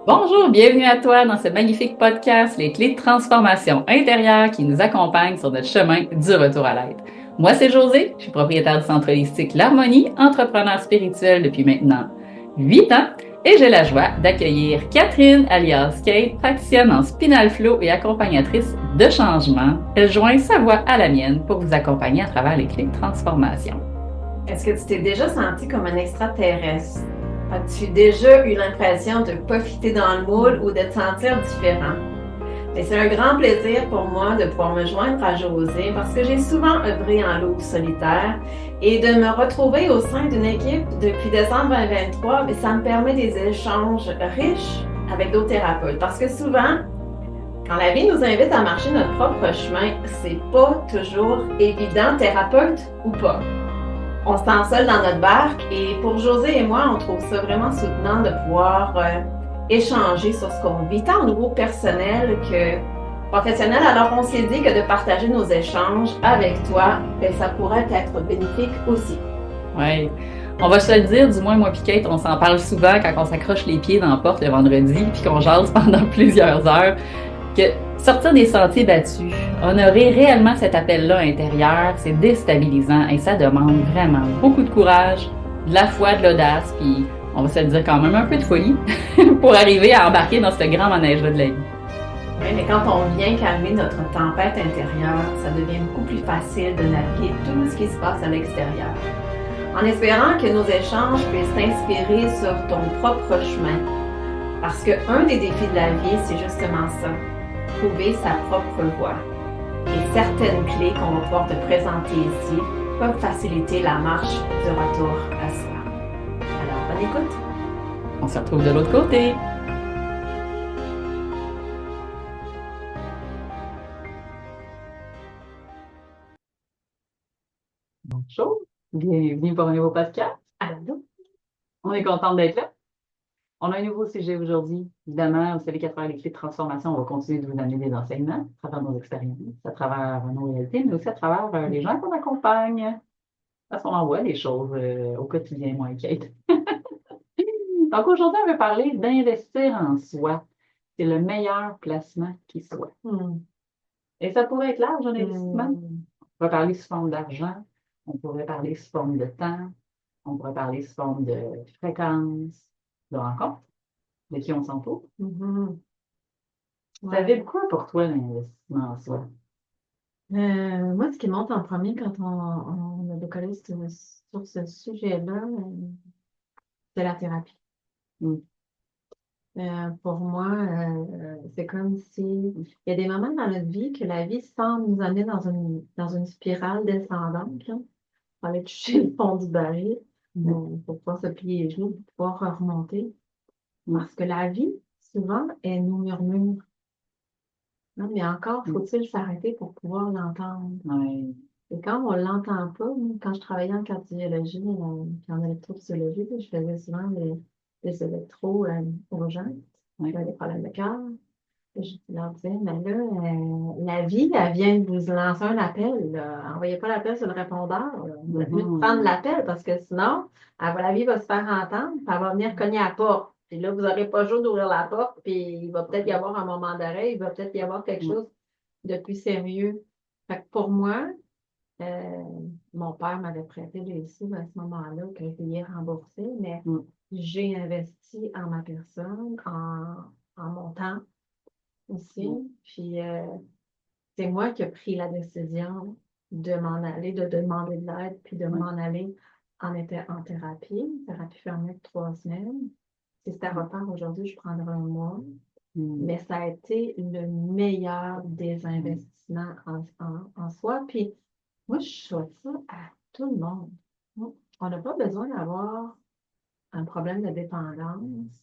Bonjour, bienvenue à toi dans ce magnifique podcast, Les clés de transformation intérieure qui nous accompagnent sur notre chemin du retour à l'être. Moi, c'est Josée, je suis propriétaire du centre holistique L'Harmonie, entrepreneur spirituel depuis maintenant 8 ans et j'ai la joie d'accueillir Catherine alias Kate, praticienne en spinal flow et accompagnatrice de changement. Elle joint sa voix à la mienne pour vous accompagner à travers les clés de transformation. Est-ce que tu t'es déjà senti comme un extraterrestre? As-tu déjà eu l'impression de ne pas fitter dans le moule ou de te sentir différent? Et c'est un grand plaisir pour moi de pouvoir me joindre à Josée parce que j'ai souvent œuvré en loup solitaire et de me retrouver au sein d'une équipe depuis décembre 2023, mais ça me permet des échanges riches avec d'autres thérapeutes. Parce que souvent, quand la vie nous invite à marcher notre propre chemin, c'est pas toujours évident, thérapeute ou pas. On se sent seul dans notre barque et pour José et moi, on trouve ça vraiment soutenant de pouvoir échanger sur ce qu'on vit, tant au niveau personnel que professionnel. Alors, on s'est dit que de partager nos échanges avec toi, ben, ça pourrait être bénéfique aussi. Oui. On va se le dire, du moins moi et Kate, on s'en parle souvent quand on s'accroche les pieds dans la porte le vendredi puis qu'on jase pendant plusieurs heures, que sortir des sentiers battus, honorer réellement cet appel-là intérieur, c'est déstabilisant et ça demande vraiment beaucoup de courage, de la foi, de l'audace, puis on va se le dire quand même un peu de folie pour arriver à embarquer dans ce grand manège-là de la vie. Oui, mais quand on vient calmer notre tempête intérieure, ça devient beaucoup plus facile de naviguer tout ce qui se passe à l'extérieur. En espérant que nos échanges puissent t'inspirer sur ton propre chemin. Parce qu'un des défis de la vie, c'est justement ça, trouver sa propre voie. Et certaines clés qu'on va pouvoir te présenter ici peuvent faciliter la marche du retour à soi. Alors, bonne écoute! On se retrouve de l'autre côté. Bonjour, bienvenue pour un nouveau podcast. Allô? On est contente d'être là. On a un nouveau sujet aujourd'hui. Évidemment, vous savez qu'à travers les clés de transformation, on va continuer de vous amener des enseignements à travers nos expériences, à travers nos réalités, mais aussi à travers les gens qu'on accompagne. Parce qu'on envoie des choses au quotidien, moi et Kate. Donc aujourd'hui, on va parler d'investir en soi. C'est le meilleur placement qui soit. Et ça pourrait être large, un investissement. On pourrait parler sous forme d'argent, on pourrait parler sous forme de temps, on pourrait parler sous forme de fréquence, de rencontre, de qui on s'entoure. Ça veut quoi pour toi l'investissement en soi? Moi, ce qui monte en premier quand on a décollé sur ce sujet-là, c'est la thérapie. Mm. Pour moi, c'est comme si il y a des moments dans notre vie que la vie semble nous amener dans une spirale descendante, là, pour aller toucher le fond du baril, pour pouvoir se plier les genoux, pour pouvoir remonter. Parce que la vie, souvent, elle nous murmure. Non, mais encore, faut-il s'arrêter pour pouvoir l'entendre? Ouais. Et quand on ne l'entend pas, moi, quand je travaillais en cardiologie puis en électrophysiologie, là, je faisais souvent des électros urgents, Ouais. des problèmes de cœur. Et je leur disais, mais là, la vie, elle vient de vous lancer un appel. Là. Envoyez pas l'appel sur le répondeur. Là. Vous êtes mieux de prendre l'appel parce que sinon, la vie va se faire entendre, puis elle va venir cogner à la porte. Puis là, vous n'aurez pas le jour d'ouvrir la porte, puis il va peut-être y avoir un moment d'arrêt, il va peut-être y avoir quelque chose de plus sérieux. Fait que pour moi, euh, mon père m'avait prêté des sous à ce moment-là que je payais rembourser, mais j'ai investi en ma personne, en mon temps aussi. Puis c'est moi qui ai pris la décision de m'en aller, de demander de l'aide, puis de m'en aller en thérapie fermée de 3 semaines. Si c'était à refaire aujourd'hui, je prendrais un mois. Mais ça a été le meilleur des investissements en soi. Puis moi, je souhaite ça à tout le monde. On n'a pas besoin d'avoir un problème de dépendance.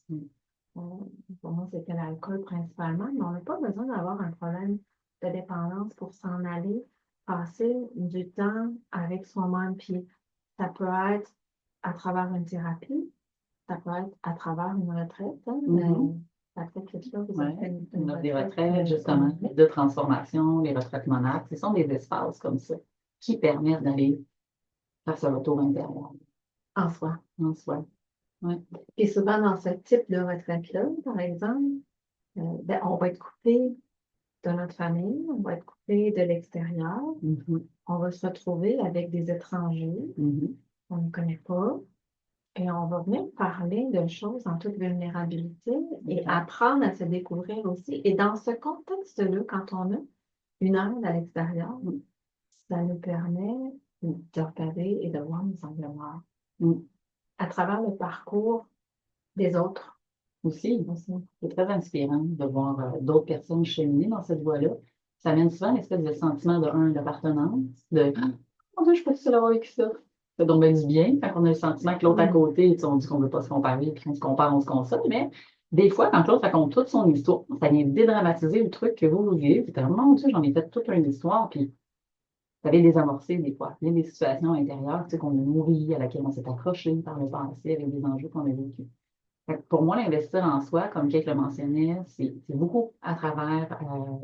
Pour moi, c'était l'alcool principalement, mais on n'a pas besoin d'avoir un problème de dépendance pour s'en aller, passer du temps avec soi-même. Puis ça peut être à travers une thérapie, ça peut être à travers une retraite. Ça fait quelque chose, vous avez fait une Des retraite. retraites, justement, de transformation, les retraites monarques, ce sont des espaces comme ça qui permettent d'aller faire ce retour intérieur En soi. en soi. Ouais. Puis souvent, dans ce type de retraite-là, par exemple, ben, on va être coupé de notre famille, on va être coupé de l'extérieur, Mhm. on va se retrouver avec des étrangers Mhm. qu'on ne connaît pas, et on va venir parler de choses en toute vulnérabilité et Exact. apprendre à se découvrir aussi. Et dans ce contexte-là, quand on a une aide à l'extérieur, Mm. ça nous permet de regarder et de voir nos angles morts Mm. à travers le parcours des autres Aussi, aussi. c'est très inspirant de voir d'autres personnes cheminer dans cette voie-là. Ça amène souvent une espèce de sentiment d'appartenance, de «Ah, mon Dieu, je suis pas seule à avoir vécu ça. Ça fait donc bien du bien quand on a le sentiment que l'autre à côté, tu sais, on dit qu'on ne veut pas se comparer, puis on se compare, on se console, mais des fois, quand l'autre raconte toute son histoire, ça vient dédramatiser le truc que vous vivez. Puis mon Dieu, j'en ai fait toute une histoire, puis ça vient désamorcer des fois. Il y a des situations intérieures, tu sais, qu'on a nourries, à laquelle on s'est accroché par le passé, avec des enjeux qu'on a vécus. Fait que pour moi, l'investir en soi, comme Kate le mentionnait, c'est beaucoup à travers,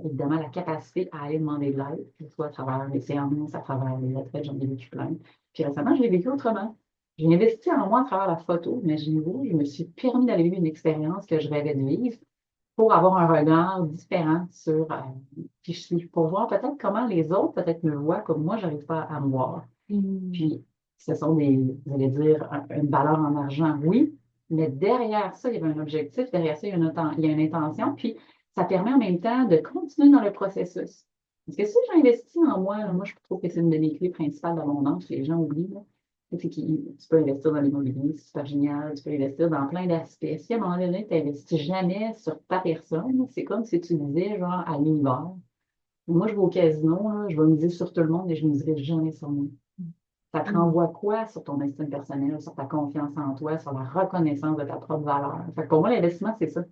évidemment, la capacité à aller demander de l'aide, que ce soit à travers les séances, à travers les retraites, j'en ai vécu plein. Puis récemment, je l'ai vécu autrement. J'ai investi en moi à travers la photo, imaginez-vous, je me suis permis d'aller vivre une expérience que je rêvais de vivre pour avoir un regard différent sur qui je suis, pour voir peut-être comment les autres peut-être me voient comme moi, j'arrive pas à me voir. Puis, ce sont vous allez dire, une valeur en argent, oui, mais derrière ça, il y avait un objectif, derrière ça, il y a une intention, puis ça permet en même temps de continuer dans le processus. Parce que si j'investis en moi, là, moi, je trouve que c'est une de mes clés principales d'abondance, que les gens oublient, là. C'est que tu peux investir dans l'immobilier, c'est super génial, tu peux investir dans plein d'aspects. Si à un moment donné, tu n'investis jamais sur ta personne, c'est comme si tu disais, genre, à l'univers. Moi, je vais au casino, là, je vais miser sur tout le monde et je ne miserai jamais sur moi. Ça te renvoie quoi sur ton estime personnelle, sur ta confiance en toi, sur la reconnaissance de ta propre valeur? Fait que pour moi, l'investissement, c'est ça.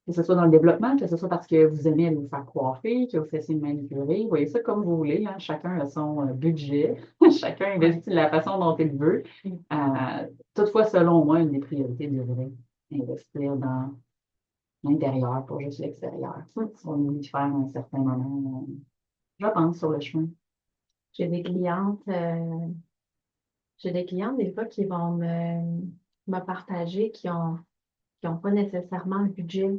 Que ce soit dans le développement, que ce soit parce que vous aimez aller vous faire coiffer, que vous fassiez manipuler, vous voyez ça comme vous voulez, hein. Chacun a son budget, chacun investit de la façon dont il veut. Toutefois, selon moi, une des priorités devrait investir dans l'intérieur, pas juste l'extérieur. On oublie de faire à un certain moment, je pense, sur le chemin. J'ai des clientes, j'ai des clientes des fois qui vont me partager qui ont pas nécessairement le budget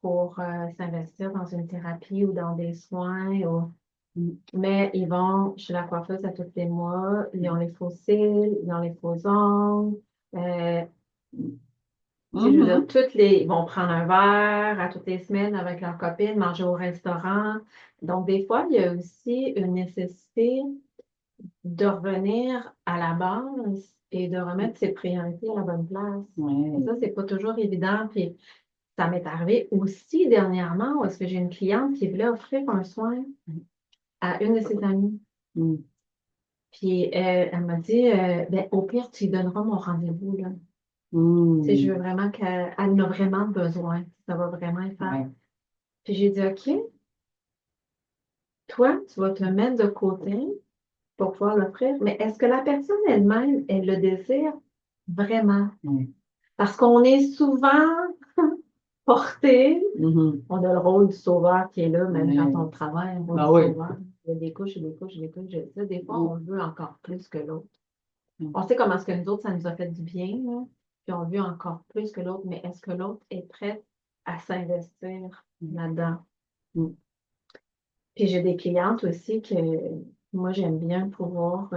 pour s'investir dans une thérapie ou dans des soins, mais ils vont chez la coiffeuse à tous les mois, ils ont les faux cils, ils ont les faux ongles. euh, Tu sais, je veux dire, Mhm. ils vont prendre un verre à toutes les semaines avec leurs copines, manger au restaurant. Donc, des fois, il y a aussi une nécessité de revenir à la base et de remettre ses priorités à la bonne place. Et Ouais. ça, c'est pas toujours évident. Puis, ça m'est arrivé aussi dernièrement où est-ce que j'ai une cliente qui voulait offrir un soin à une de ses amies. Mm. Puis, elle m'a dit, ben, au pire, tu lui donneras mon rendez-vous, là. Tu sais, je veux Mm. vraiment qu'elle en a vraiment besoin. Ça va vraiment y faire. Ouais. Puis j'ai dit, OK, toi, tu vas te mettre de côté pour pouvoir l'offrir, mais est-ce que la personne elle-même, elle le désire vraiment? Ouais. Parce qu'on est souvent porté, Mhm. on a le rôle du sauveur qui est là, même quand on Ouais. travaille, le rôle Ben du oui. sauveur. Il y a des couches et des couches et des couches. Ça, des fois, Mm. on le veut encore plus que l'autre. Mm. On sait comment est-ce que nous autres, ça nous a fait du bien, là, puis on le veut encore plus que l'autre, mais est-ce que l'autre est prêt à s'investir là-dedans? Mm. Puis j'ai des clientes aussi que moi, j'aime bien pouvoir,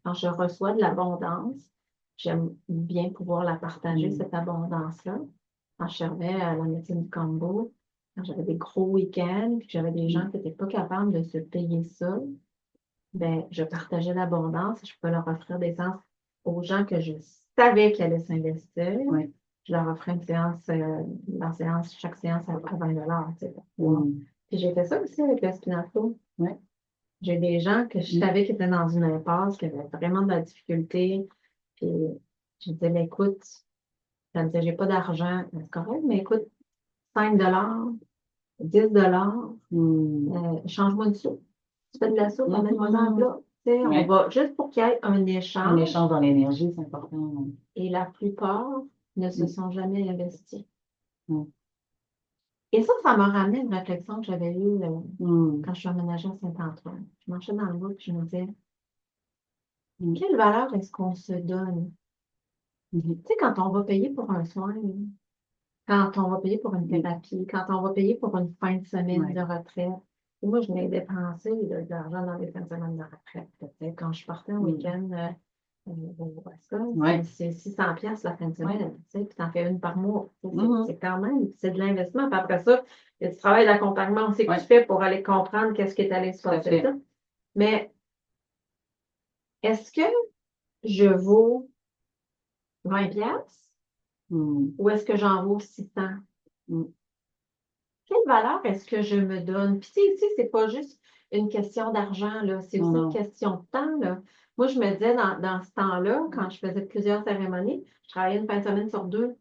quand je reçois de l'abondance, j'aime bien pouvoir la partager, Mm. cette abondance-là. Quand je servais à la médecine du Congo, quand j'avais des gros week-ends, puis que j'avais des gens Mm. qui n'étaient pas capables de se payer ça, ben, je partageais l'abondance et je peux leur offrir des séances aux gens que je savais qu'ils allaient s'investir. Ouais. Je leur offrais une séance, chaque séance à 20 $, tu sais, pour pouvoir. Mm. Puis j'ai fait ça aussi avec le spinato. Ouais. J'ai des gens que je Mm. savais qui étaient dans une impasse, qui avaient vraiment de la difficulté. Puis je disais, mais écoute, ça me disait, j'ai pas d'argent. C'est correct, mais écoute, 5 $, 10 $, Mm. change-moi de soupe. Tu fais de la soupe, amène-moi un Mhm. plat. Tu sais, on Ouais. va juste pour qu'il y ait un Un échange. échange dans l'énergie, c'est important. Et la plupart ne se Mm. sont jamais investis. Mm. Et ça m'a ramené une réflexion que j'avais eue Mm. quand je suis aménagée à Saint-Antoine. Je marchais dans le bois et je me disais, Mm. quelle valeur est-ce qu'on se donne Mhm. Tu sais, quand on va payer pour un soin, là, quand on va payer pour une thérapie, quand on va payer pour une fin de semaine Ouais. de retraite. Et moi, je n'ai dépensé là, de l'argent dans les fins de semaine de retraite. Peut-être quand je partais un Mm. week-end au Alaska, Ouais. c'est 600 pièces la fin de Ouais. semaine, tu sais, puis t'en fais une par mois. Tu sais, Mhm. c'est quand même, c'est de l'investissement. Puis après ça, il y a du travail d'accompagnement aussi que tu Ouais. fais pour aller comprendre qu'est-ce qui est allé se Tout à passer fait. là. Mais est-ce que je vaux 20 pièces Mm. ou est-ce que j'en vaux 600? Mm. Quelle valeur est-ce que je me donne? Puis, tu sais, ici, c'est pas juste une question d'argent, là. C'est Non, aussi une non. question de temps, là. Moi, je me disais, dans ce temps-là, quand je faisais plusieurs cérémonies, je travaillais une fin de semaine sur deux.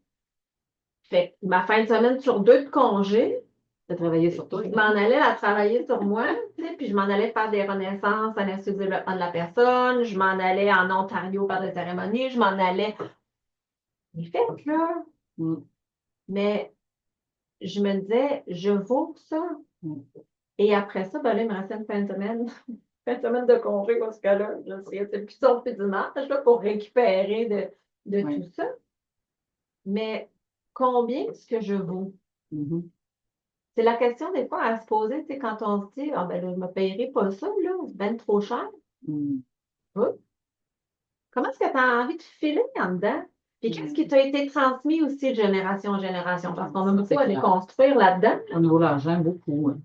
Fait que ma fin de semaine sur deux de congé, Tu as travaillé sur toi, je m'en hein? allais la travailler sur moi, tu sais, puis je m'en allais faire des renaissances à l'Institut de développement de la personne, je m'en allais en Ontario faire des cérémonies, je m'en allais. J'ai fait, là. Mm. Mais je me disais, je vaux ça. Mm. Et après ça, ben là, il me restait une fin de semaine. Fin de semaine de congé dans ce cas-là. Je serais plus sauf plus dimanche là, pour récupérer de tout Ouais. ça. Mais combien est-ce que je vaux? Mhm. C'est la question des fois à se poser, tu sais, quand on se dit, ah ben là, je ne me payerai pas ça, là, c'est bien trop cher. Mm. Hein? Comment est-ce que tu as envie de filer en dedans? Puis qu'est-ce Mm. qui t'a été transmis aussi de génération en génération? Parce qu'on a Ça, beaucoup c'est à clair. déconstruire là-dedans. Au niveau de l'argent, beaucoup. Hein.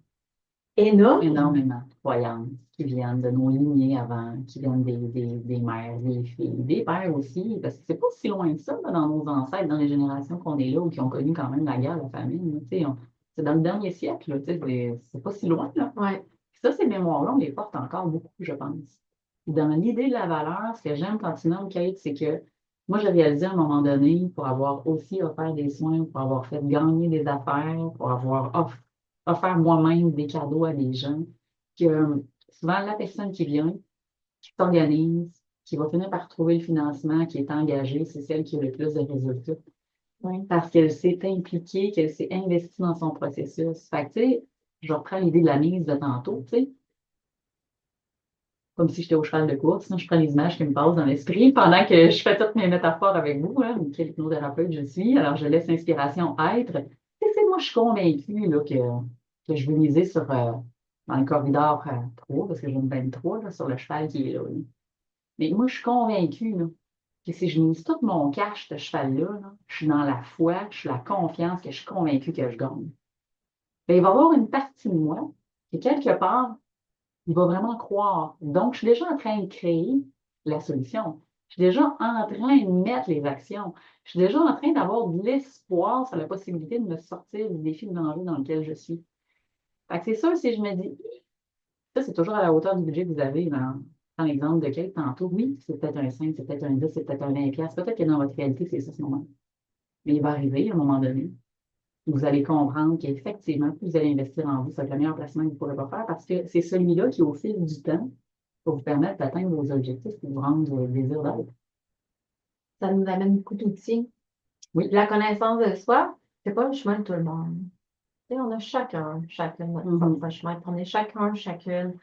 Énorme. Énormément de croyances qui viennent de nos lignées avant, qui viennent des mères, des filles, des pères aussi, parce que c'est pas si loin que ça, là, dans nos ancêtres, dans les générations qu'on est là, ou qui ont connu quand même la guerre, la famine, là, tu sais, c'est dans le dernier siècle, là, tu sais, c'est pas si loin, là. Ouais. Puis ça, ces mémoires-là, on les porte encore beaucoup, je pense. Puis dans l'idée de la valeur, ce que j'aime quand tu nommes, Kate, c'est que moi, j'ai réalisé à un moment donné, pour avoir aussi offert des soins, pour avoir fait gagner des affaires, pour avoir offert moi-même des cadeaux à des gens, que souvent la personne qui vient, qui s'organise, qui va finir par trouver le financement, qui est engagée, c'est celle qui a le plus de résultats. Ouais. Parce qu'elle s'est impliquée, qu'elle s'est investie dans son processus. Fait que, tu sais, je reprends l'idée de la mise de tantôt, tu sais, comme si j'étais au cheval de course, hein, je prends les images qui me passent dans l'esprit pendant que je fais toutes mes métaphores avec vous, hein, quel hypnothérapeute je suis. Alors, je laisse l'inspiration être. Et c'est moi, je suis convaincue là, que je vais miser sur, dans le corridor 3, parce que j'ai une 23, là, sur le cheval qui est là. Là. Mais moi, je suis convaincue là, que si je mise tout mon cash, ce cheval-là, là, je suis dans la foi, je suis la confiance, que je suis convaincue que je gagne. Ben, il va y avoir une partie de moi qui, quelque part, il va vraiment croire. Donc, je suis déjà en train de créer la solution. Je suis déjà en train de mettre les actions. Je suis déjà en train d'avoir de l'espoir sur la possibilité de me sortir du défi de danger dans lequel je suis. Fait que c'est sûr, si je me dis, ça, c'est toujours à la hauteur du budget que vous avez dans l'exemple de quel tantôt. Oui, c'est peut-être un 5, c'est peut-être un 10, c'est peut-être un 20 piastres. Peut-être que dans votre réalité, c'est ça ce moment. Mais il va arriver à un moment donné. Vous allez comprendre qu'effectivement, plus vous allez investir en vous, c'est le meilleur placement que vous pourrez pas faire parce que c'est celui-là qui, au fil du temps, va vous permettre d'atteindre vos objectifs et vous rendre le désir d'être. Ça nous amène beaucoup d'outils. Oui. La connaissance de soi, c'est pas le chemin de tout le monde. Tu sais, on a chacun notre Mhm. propre chemin. On est chacun, chacune.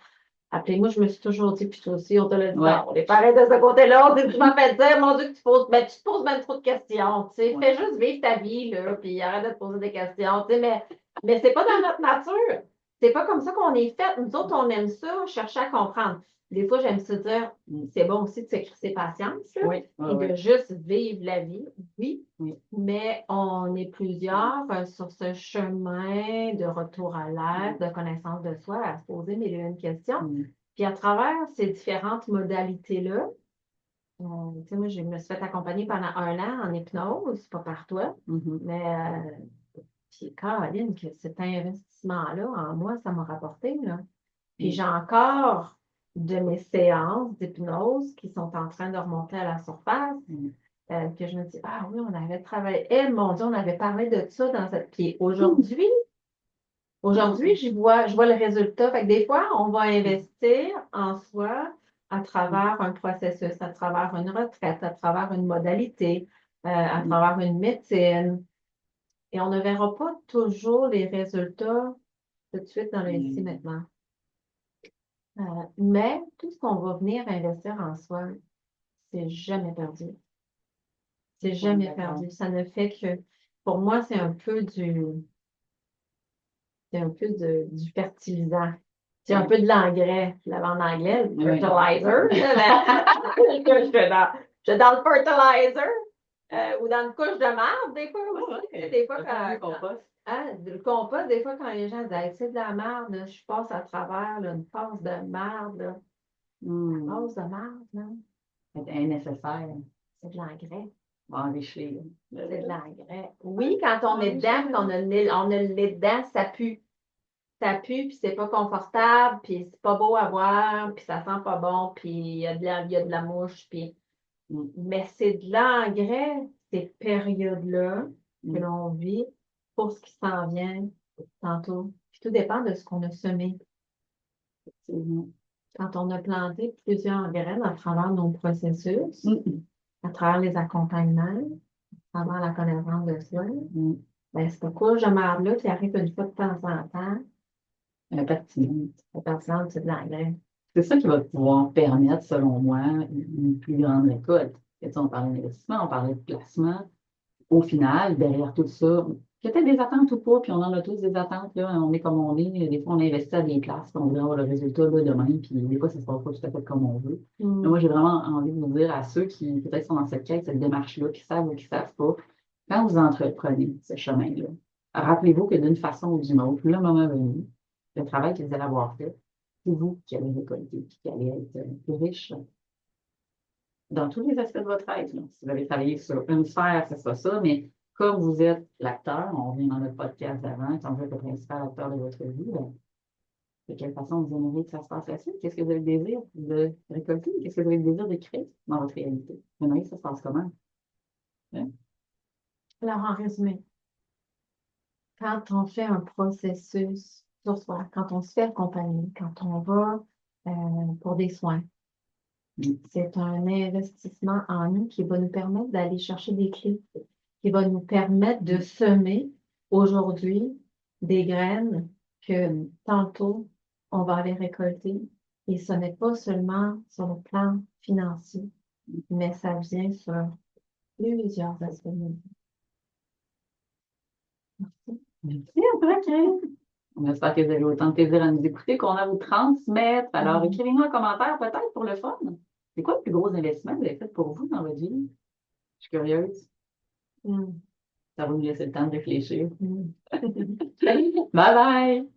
Appelez-moi, je me suis toujours dit, puis toi aussi, on te l'a dit, Ouais. on est pareil de ce côté-là. Tu m'as fait dire, mon Dieu, que tu te poses même trop de questions. Tu sais, Ouais. fais juste vivre ta vie, là, puis arrête de te poser des questions. Tu sais, mais c'est pas dans notre nature. C'est pas comme ça qu'on est fait. Nous autres, on aime ça, chercher à comprendre. Des fois, j'aime se dire, Mm. c'est bon aussi de s'écrire patience, là, Oui. Oui. et Oui. de juste vivre la vie, oui, Oui. mais on est plusieurs sur ce chemin de retour à l'être, de connaissance de soi, à se poser mille et une questions. Mm. Puis à travers ces différentes modalités-là, tu sais, moi, je me suis fait accompagner pendant un an en hypnose, pas par toi, Mhm. mais puis Caroline, que cet investissement-là en moi, ça m'a rapporté, là. Puis Mm. j'ai encore de mes séances d'hypnose qui sont en train de remonter à la surface, Mm. que je me dis, ah oui, on avait travaillé, eh mon Dieu, on avait parlé de ça dans cette. Puis aujourd'hui, je vois le résultat. Fait que des fois, on va investir en soi à travers un processus, à travers une retraite, à travers une modalité, à Mm. travers une médecine. Et on ne verra pas toujours les résultats tout de suite dans le ici Mm. maintenant. Mais tout ce qu'on va venir investir en soi, c'est jamais perdu. C'est jamais d'accord. perdu. Ça ne fait que, pour moi, c'est un peu du fertilisant. C'est un peu de l'engrais. Je l'avais en anglais, le Oui. fertilizer. Je suis dans le fertilizer ou dans une couche de marde, des fois aussi. Ouais, Des fois, ça fait un compost. le compost, des fois, quand les gens disent hey, c'est de la marde, là, je passe à travers là, une passe de marde. Là. Passe de marde, là, C'est nécessaire. c'est de l'engrais. Bon, enrichir. C'est de l'engrais. Oui, quand on est dedans, puis on a le nez dedans, ça pue. Ça pue, puis c'est pas confortable, puis c'est pas beau à voir, puis ça sent pas bon, puis il y a de la mouche, puis... Mais c'est de l'engrais, ces périodes-là que l'on vit pour ce qui s'en vient tantôt. Puis tout dépend de ce qu'on a semé. Quand on a planté plusieurs graines à travers nos processus, à travers les accompagnements, à travers la connaissance de soi, ben, cette couche de marde-là qui arrive une fois de temps en temps, Pertinente. la personne, c'est de l'engrais. C'est ça qui va pouvoir permettre, selon moi, une plus grande récolte. Et tu sais, on parlait d'investissement, on parlait de placement. Au final, derrière tout ça, il y a peut-être des attentes ou pas, puis on en a tous des attentes, là, on est comme on est. Des fois, on investit à des places, puis on veut avoir le résultat là, demain, puis des fois, ça ne se passe pas tout à fait comme on veut. Mais moi, j'ai vraiment envie de vous dire à ceux qui peut-être sont dans cette quête, cette démarche-là, qui savent ou qui ne savent pas, quand vous entreprenez ce chemin-là, rappelez-vous que d'une façon ou d'une autre, le moment venu, le travail que vous allez avoir fait, c'est vous qui allez récolter, puis qui allez être plus riche dans tous les aspects de votre être. Là. Si vous avez travaillé sur une sphère, ce sera ça, mais comme vous êtes l'acteur, on vient dans notre podcast d'avant, quand vous êtes le principal acteur de votre vie, ben, de quelle façon vous aimeriez que ça se passe là-dessus? Qu'est-ce que vous avez le désir de récolter? Qu'est-ce que vous avez le désir de créer dans votre réalité? Vous aimeriez que ça se passe comment? Hein? Alors, en résumé, quand on fait un processus sur soi, quand on se fait accompagner, quand on va pour des soins, c'est un investissement en nous qui va nous permettre d'aller chercher des clés, qui va nous permettre de semer aujourd'hui des graines que tantôt on va aller récolter. Et ce n'est pas seulement sur le plan financier, mais ça vient sur plusieurs aspects de notre vie. Merci. Merci, ok. On espère que vous avez autant de plaisir à nous écouter qu'on a à vous transmettre. Alors, écrivez-nous un commentaire peut-être pour le fun. C'est quoi le plus gros investissement que vous avez fait pour vous dans votre vie? Je suis curieuse. Ça va nous laisser le temps de réfléchir. Bye bye!